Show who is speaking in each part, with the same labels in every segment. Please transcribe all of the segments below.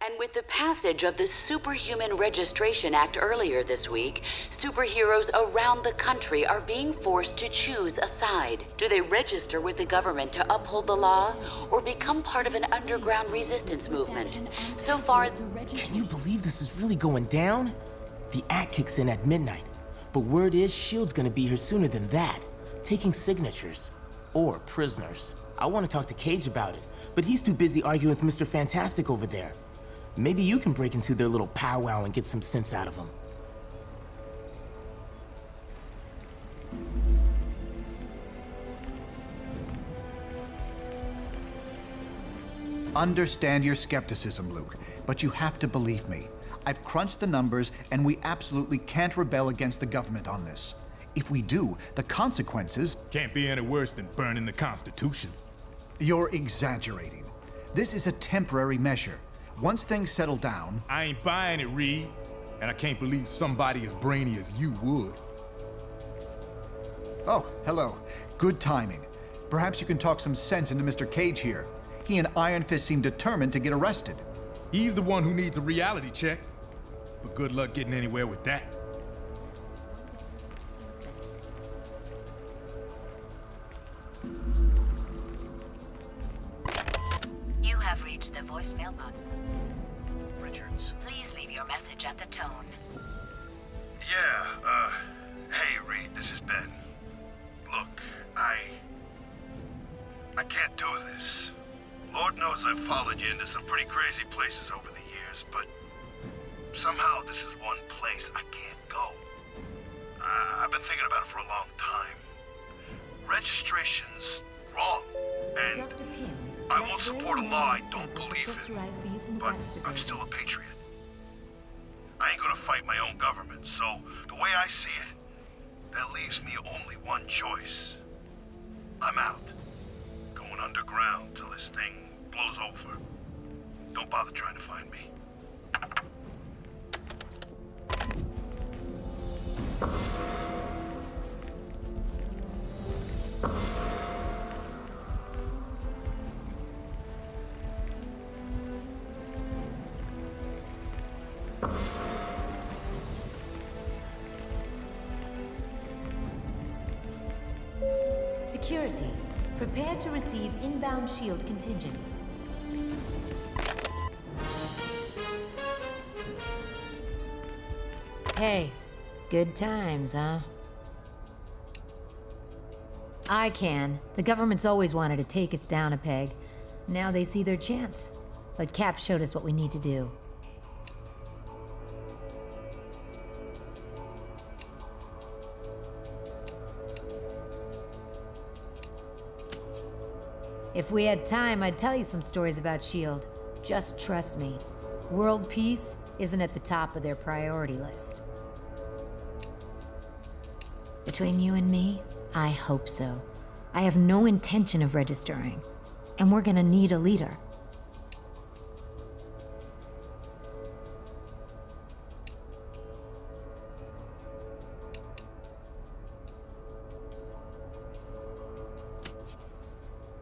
Speaker 1: And with the passage of the Superhuman Registration Act earlier this week, superheroes around the country are being forced to choose a side. Do they register with the government to uphold the law, or become part of an underground resistance movement? So far...
Speaker 2: Can you believe this is really going down? The act kicks in at midnight, but word is S.H.I.E.L.D's gonna be here sooner than that, taking signatures. Or prisoners. I want to talk to Cage about it, but he's too busy arguing with Mr. Fantastic over there. Maybe you can break into their little powwow and get some sense out of them.
Speaker 3: Understand your skepticism, Luke, but you have to believe me. I've crunched the numbers, and we absolutely can't rebel against the government on this. If we do, the consequences...
Speaker 4: Can't be any worse than burning the Constitution.
Speaker 3: You're exaggerating. This is a temporary measure. Once things settle down...
Speaker 4: I ain't buying it, Reed. And I can't believe somebody as brainy as you would.
Speaker 3: Oh, hello. Good timing. Perhaps you can talk some sense into Mr. Cage here. He and Iron Fist seem determined to get arrested.
Speaker 4: He's the one who needs a reality check. But good luck getting anywhere with that.
Speaker 1: You have reached the voicemail box.
Speaker 5: Richards.
Speaker 1: Please leave your message at the tone.
Speaker 5: Yeah, hey Reed, this is Ben. Look, I can't do this. Lord knows I've followed you into some pretty crazy places over the years, but somehow this is one place I can't go. I've been thinking about it for a long time. Registration's wrong, and I won't support a law I don't believe in, but I'm still a patriot. I ain't gonna fight my own government, so the way I see it, that leaves me only one choice. I'm out. Going underground till this thing blows over. Don't bother trying to find me.
Speaker 6: Security. Prepare to receive inbound S.H.I.E.L.D. contingent.
Speaker 7: Hey, good times, huh? I can. The government's always wanted to take us down a peg. Now they see their chance. But Cap showed us what we need to do. If we had time, I'd tell you some stories about S.H.I.E.L.D. Just trust me. World peace isn't at the top of their priority list. Between you and me, I hope so. I have no intention of registering, and we're gonna need a leader.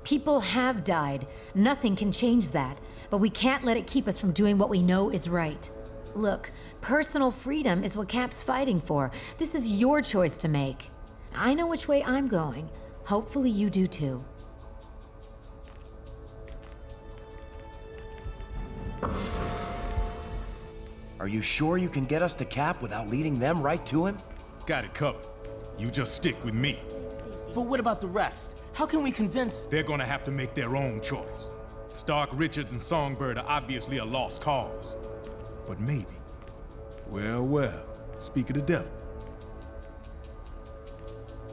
Speaker 7: People have died. Nothing can change that. But we can't let it keep us from doing what we know is right. Look, personal freedom is what Cap's fighting for. This is your choice to make. I know which way I'm going. Hopefully you do too.
Speaker 8: Are you sure you can get us to Cap without leading them right to him?
Speaker 4: Got it covered. You just stick with me.
Speaker 2: But what about the rest? How can we convince...
Speaker 4: They're gonna have to make their own choice. Stark, Richards, and Songbird are obviously a lost cause. But maybe. Well, speak of the devil.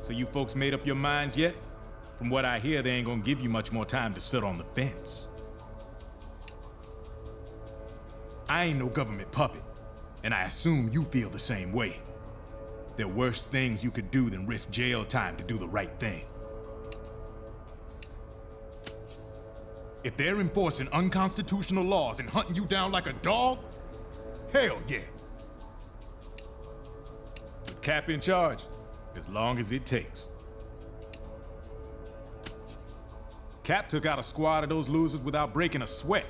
Speaker 4: So you folks made up your minds yet? From what I hear, they ain't gonna give you much more time to sit on the fence. I ain't no government puppet, and I assume you feel the same way. There are worse things you could do than risk jail time to do the right thing. If they're enforcing unconstitutional laws and hunting you down like a dog, hell yeah. With Cap in charge, as long as it takes. Cap took out a squad of those losers without breaking a sweat.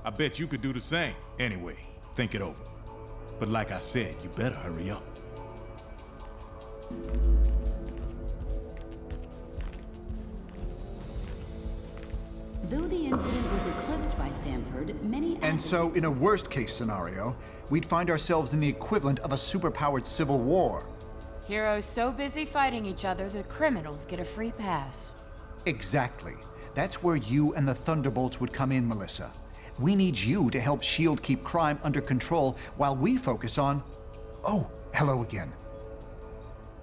Speaker 4: I bet you could do the same. Anyway, think it over. But like I said, you better hurry up.
Speaker 1: Though the incident was eclipsed by Stanford, many...
Speaker 3: And so, in a worst-case scenario, we'd find ourselves in the equivalent of a superpowered civil war.
Speaker 9: Heroes so busy fighting each other, the criminals get a free pass.
Speaker 3: Exactly. That's where you and the Thunderbolts would come in, Melissa. We need you to help S.H.I.E.L.D. keep crime under control while we focus on... Oh, hello again.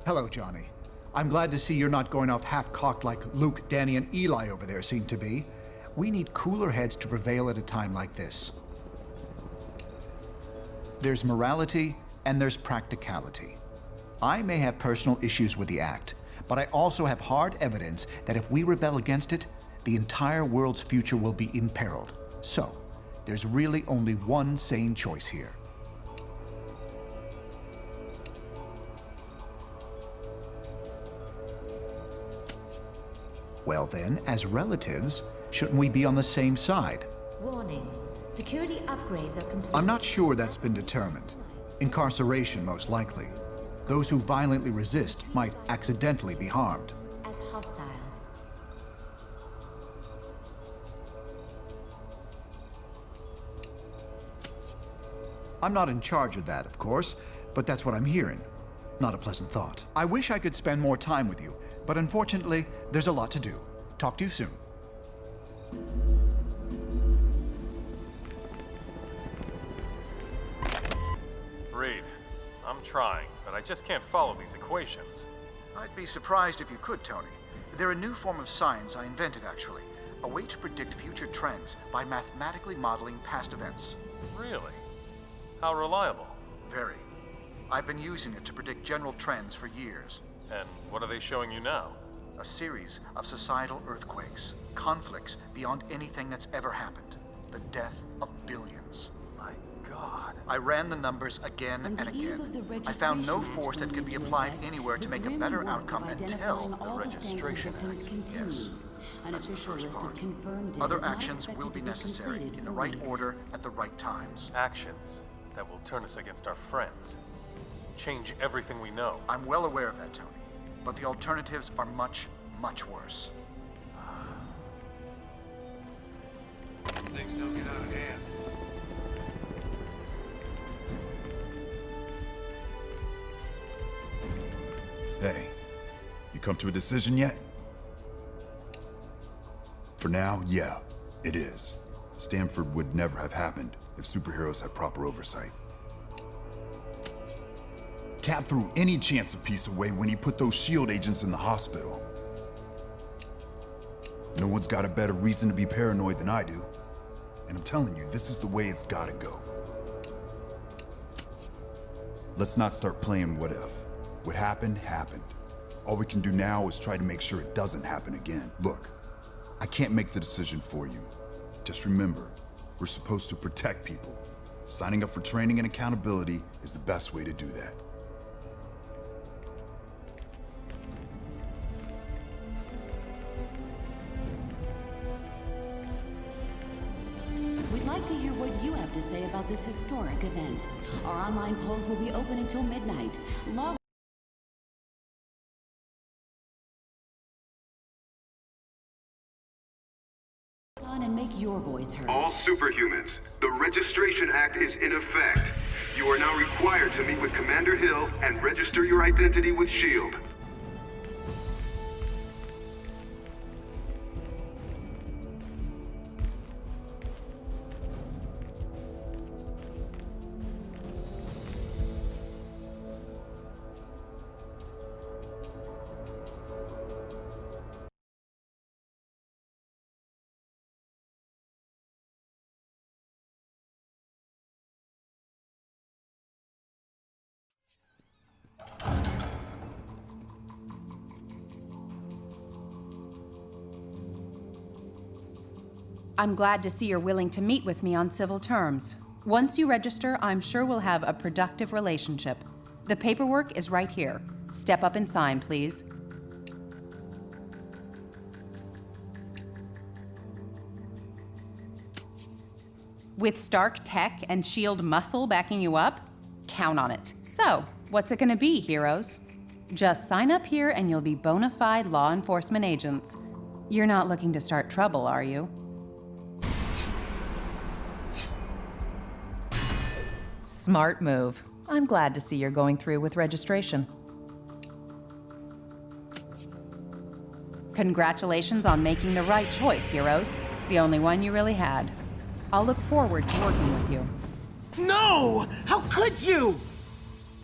Speaker 3: Hello, Johnny. I'm glad to see you're not going off half-cocked like Luke, Danny, and Eli over there seem to be. We need cooler heads to prevail at a time like this. There's morality and there's practicality. I may have personal issues with the act, but I also have hard evidence that if we rebel against it, the entire world's future will be imperiled. So, there's really only one sane choice here. Well then, as relatives, shouldn't we be on the same side?
Speaker 6: Warning. Security upgrades are complete.
Speaker 3: I'm not sure that's been determined. Incarceration, most likely. Those who violently resist might accidentally be harmed.
Speaker 6: As hostile.
Speaker 3: I'm not in charge of that, of course, but that's what I'm hearing. Not a pleasant thought. I wish I could spend more time with you, but unfortunately, there's a lot to do. Talk to you soon.
Speaker 10: Reed, I'm trying, but I just can't follow these equations.
Speaker 3: I'd be surprised if you could, Tony. They're a new form of science I invented, actually. A way to predict future trends by mathematically modeling past events.
Speaker 10: Really? How reliable?
Speaker 3: Very. I've been using it to predict general trends for years.
Speaker 10: And what are they showing you now?
Speaker 3: A series of societal earthquakes, conflicts beyond anything that's ever happened. The death of billions.
Speaker 10: My God.
Speaker 3: I ran the numbers again and again. I found no force that could be applied anywhere to make a better outcome until the Registration Act. Yes, that's the first part. Other actions will be necessary in the right order at the right times.
Speaker 10: Actions that will turn us against our friends. Change everything we know.
Speaker 3: I'm well aware of that, Tony. But the alternatives are much, much worse.
Speaker 5: Things don't get out of hand.
Speaker 11: Hey, you come to a decision yet? For now, yeah, it is. Stanford would never have happened if superheroes had proper oversight. Cap threw any chance of peace away when he put those S.H.I.E.L.D. agents in the hospital. No one's got a better reason to be paranoid than I do. And I'm telling you, this is the way it's gotta go. Let's not start playing what if. What happened, happened. All we can do now is try to make sure it doesn't happen again. Look, I can't make the decision for you. Just remember, we're supposed to protect people. Signing up for training and accountability is the best way to do that.
Speaker 1: We'd like to hear what you have to say about this historic event. Our online polls will be open until midnight. Log on and make your voice heard.
Speaker 5: All superhumans, the Registration Act is in effect. You are now required to meet with Commander Hill and register your identity with S.H.I.E.L.D.
Speaker 12: I'm glad to see you're willing to meet with me on civil terms. Once you register, I'm sure we'll have a productive relationship. The paperwork is right here. Step up and sign, please. With Stark tech and S.H.I.E.L.D. muscle backing you up? Count on it. So, what's it gonna be, heroes? Just sign up here and you'll be bona fide law enforcement agents. You're not looking to start trouble, are you? Smart move. I'm glad to see you're going through with registration. Congratulations on making the right choice, heroes. The only one you really had. I'll look forward to working with you.
Speaker 2: No! How could you?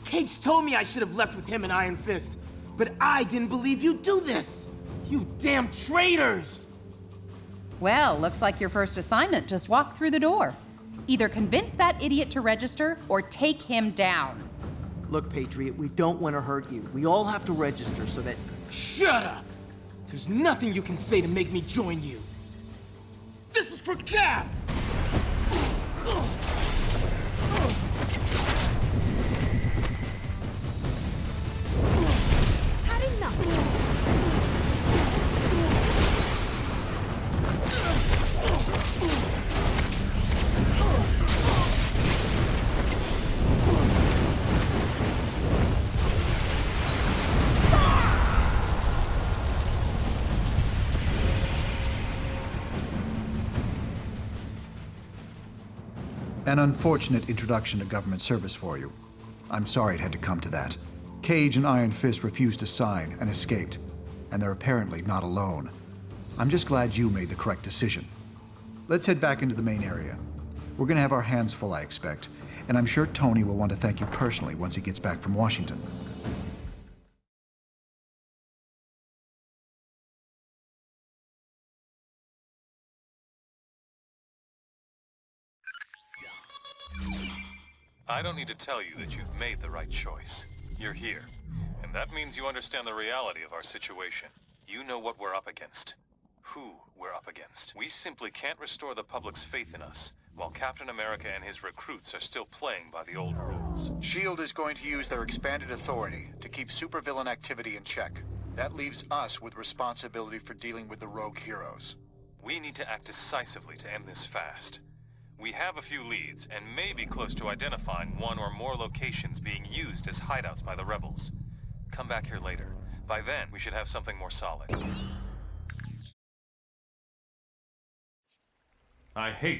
Speaker 2: Cage told me I should have left with him and Iron Fist, but I didn't believe you'd do this! You damn traitors!
Speaker 12: Well, looks like your first assignment just walked through the door. Either convince that idiot to register, or take him down.
Speaker 13: Look, Patriot, we don't want to hurt you. We all have to register so that...
Speaker 2: Shut up! There's nothing you can say to make me join you. This is for Cap!
Speaker 6: Had enough.
Speaker 3: An unfortunate introduction to government service for you. I'm sorry it had to come to that. Cage and Iron Fist refused to sign and escaped, and they're apparently not alone. I'm just glad you made the correct decision. Let's head back into the main area. We're gonna have our hands full, I expect, and I'm sure Tony will want to thank you personally once he gets back from Washington.
Speaker 10: I don't need to tell you that you've made the right choice. You're here, and that means you understand the reality of our situation. You know what we're up against. Who we're up against. We simply can't restore the public's faith in us, while Captain America and his recruits are still playing by the old rules.
Speaker 3: S.H.I.E.L.D. is going to use their expanded authority to keep supervillain activity in check. That leaves us with responsibility for dealing with the rogue heroes.
Speaker 10: We need to act decisively to end this fast. We have a few leads, and may be close to identifying one or more locations being used as hideouts by the rebels. Come back here later. By then, we should have something more solid.
Speaker 4: I hate